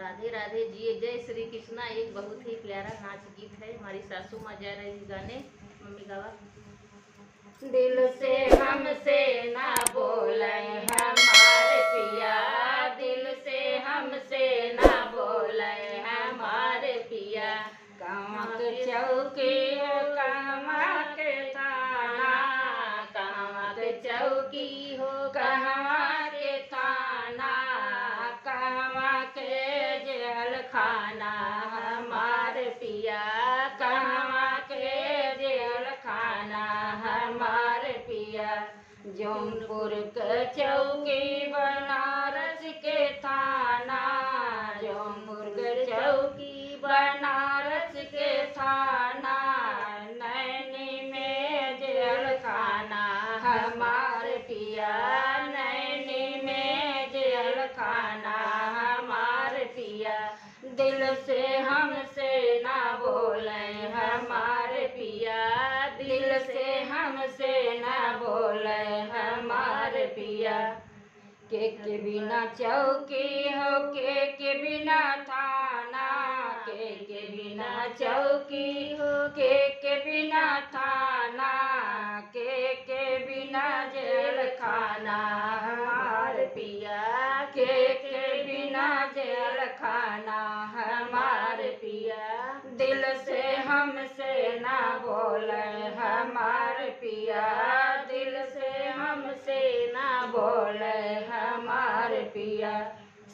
राधे राधे जी, जय श्री कृष्णा। एक बहुत ही प्यारा नाच गीत है। हमारी सासू माँ जा रही गाने। मम्मी गावा। दिल से हमसे ना बोले हमारे पिया, दिल से हमसे ना बोले हमारे पिया। कहवा के चौकी हो कहवा के थाना, कहवा के चौकी हो कहवा के थाना, कहवा के जेल खाना हमारे पिया, कहवा के जेल खाना हमारे पिया। जौनपुर के चौकी बनारस के थाना, जौनपुर के चौकी बनारस के थाना, नैनी में जेल खाना हमारे पिया, नैनी में जेल खाना हमारे पिया। दिल से हमसे ना बोले हमारे पिया, दिल से हमसे ना बोले हमारे पिया। के बिना चौकी हो के बिना थाना, के बिना चौकी हो के बिना थाना, के बिना जेल खाना हमारे पिया, के बिना जेल खाना हमारे पिया। दिल से हमसे ना बोले हमारे पिया, दिल से हमसे ना बोले हमारे पिया।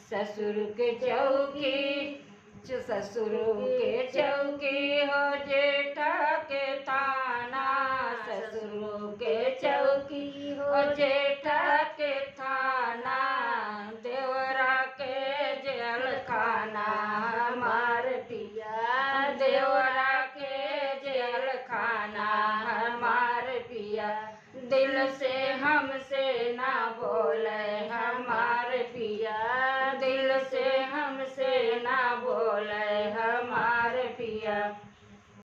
ससुर के चौकी, ससुर के चौकी हो जेठा के थाना, ससुर के चौकी हो जेठा के थाना, देवरा के जेल खाना हमारे पिया, देवरा के जेल खाना हमारे पिया। दिल से हमसे ना बोले हमारे